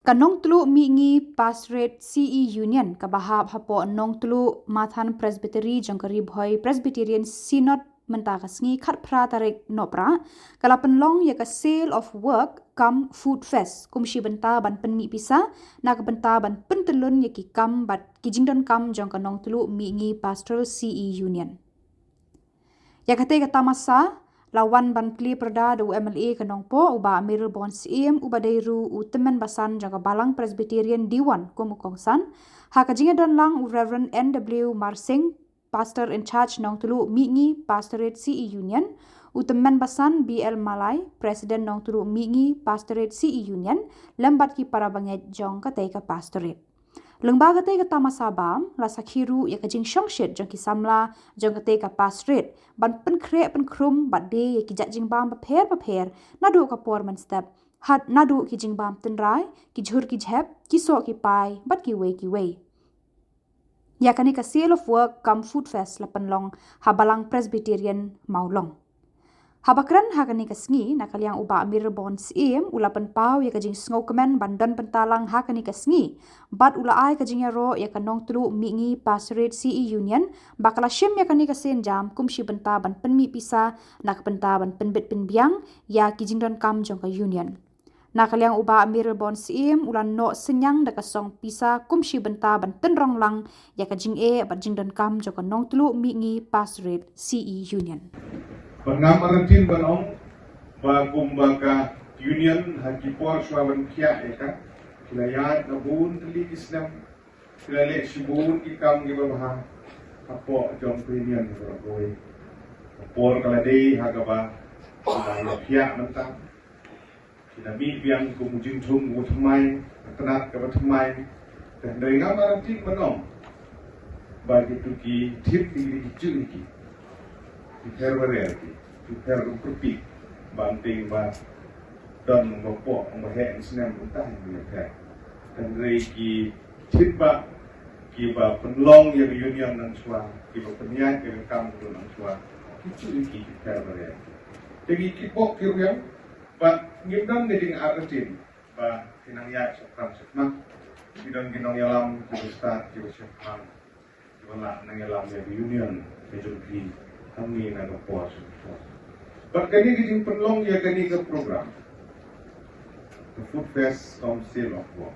Kanong tulu mingi pastorate CE Union kabahap hapo nong tulu mathan presbytery jangkari bhoi Presbyterian Synod mentakasngi khat pra tarik nopra kala penlong ya ka sale of work kam food fest kumshi benta ban penmi pisa nak benta ban pentelun ya ki kam bat kijingdon kam jang kanong tulu mingi pastoral CE Union ya kate kata masa lawan ban pli perda do MLA kanong po uba Amirul Bon Siem uba dairu utemen basan jaga balang Presbyterian Diwan kumukongsan ha kajinga don lang Reverend NW Marsing pastor in charge nong tulu mingi pastorate CE Union utemen basan BL Malay president nong tulu mingi pastorate CE Union lembat ki para banget jong katai ka pastorate Lembaga te kata masabam la sakhiru ya kajing shongshit jong ki samla jong kate ka pastorate ban pen kre pen krum bat de ya ki jajing bam paper nadu ka por man step hat nadu ki jing bam tenrai ki jhur ki jhep ki so ki pai bat ki wei ya kani ka sale of work kam food fest la penlong habalang Presbyterian maulong Habakran hakani kasngi nakaliang uba Amir Bon Siem ulapan pau ya kajing sngokemen bandan pentalang hakani kasngi bat ula ai kajing ro ya kanong tulu mingi pastorate CE Union bakala shim ya kani kasen jam kumshi benta ban penmi pisa nak benta ban penbit penbiang ya kijing don kam jong ka union nakaliang uba Amir Bon Siem ulan no senyang da kasong pisa kumshi benta ban tenrong lang ya kajing bat jing don kam jong kanong tulu mingi pastorate CE Union Pengamaran banong bagumbaka union hakipor swaban kia eka kilayat nabun tali Islam kilale sibun ikam gibaha apo jong union beragoi por kalade hagaba kilaya kia mentang kinami biang kumujin thum utmai tenat ka batmai dan dari ngamaran banong bagi tuki tip di ki Herbarerti, kita rumput banting ba dan mengopok menghek senam mentah mereka dan reiki tiba kiba penlong yang union dan suang kiba penyak yang kamu dan suang itu iki Herbarerti. Jadi kipok kiryang ba ngimdang ngeding artin ba kinangya sakram sakmak bidang ginong yalam kiba syafhan kiba nangalam yang union majority kami nak puas. Berkini kita perlong ya kini ke program, the Food Fest Council of Work.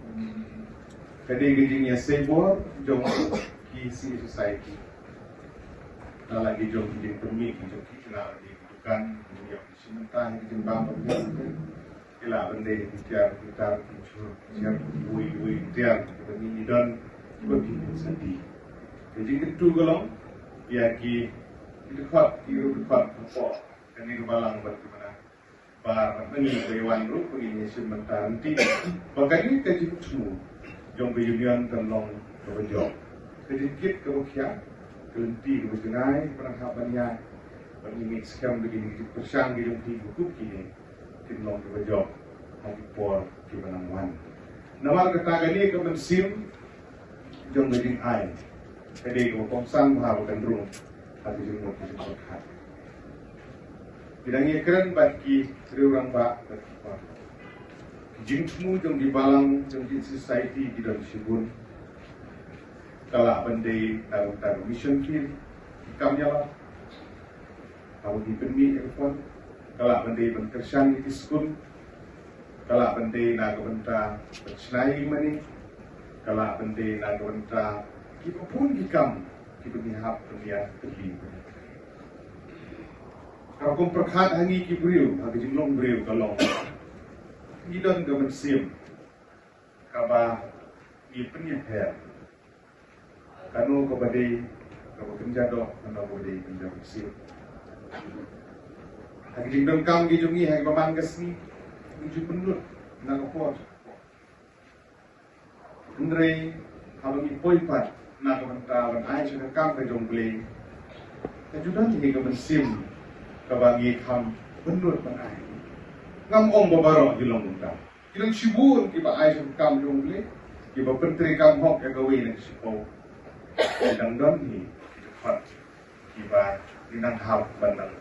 Kini kita ni sebor jom kisi society. Lagi jom kita permit jom kita lagi bukan yang sementara kita bangun kita benda kita siap wui tiar kita ni dan begitu sedih. Jadi itu kalau ya dekat apa kini kebalang bagaimana bar ini kewan ru ini sementara nanti bagaimana kaji semua jom union terlong berjauh sedikit kemukian kelenti kemudian perangkapannya bagi skam begini persang di dalam buku kini terlong berjauh hati por kemenangan nama kata ini kemensim jom begini ai jadi kemukian bahagian ru hati jumlah berkat. Bidangnya keren bagi orang bak berkibar. Jingmu jom di balang jom di society di dalam sibun. Kalau benda taruh mission kill, ikamnya lah. Kalau di permi telepon, kalau benda berkersan di skul, kalau benda nak benda bersenai mani, kalau benda nak benda kita pun ikam. Kita melihat dunia terlebih. Kalau kau perkat hangi kibriu, hagi jinglong briu kalong. Idon gaman sim, kaba ipenya her. Kanu kabade, kaba kenjado, kanu kabade kenjado sim. Hagi jinglong kam gijungi, hagi mamanggas ni, gijung penut, nakapot. Andre, kalau ipoipat. Nak mentawan ai sudah kam ke jongble kejudan ni ke mesim ke bagi kam benut ban ai ngam om babaro di long kam kilang sibun ki ba ai sudah kam jongble ki ba pentri kam hok ke gawe ni sipo dan don ni fat ki ba dinang hal bandang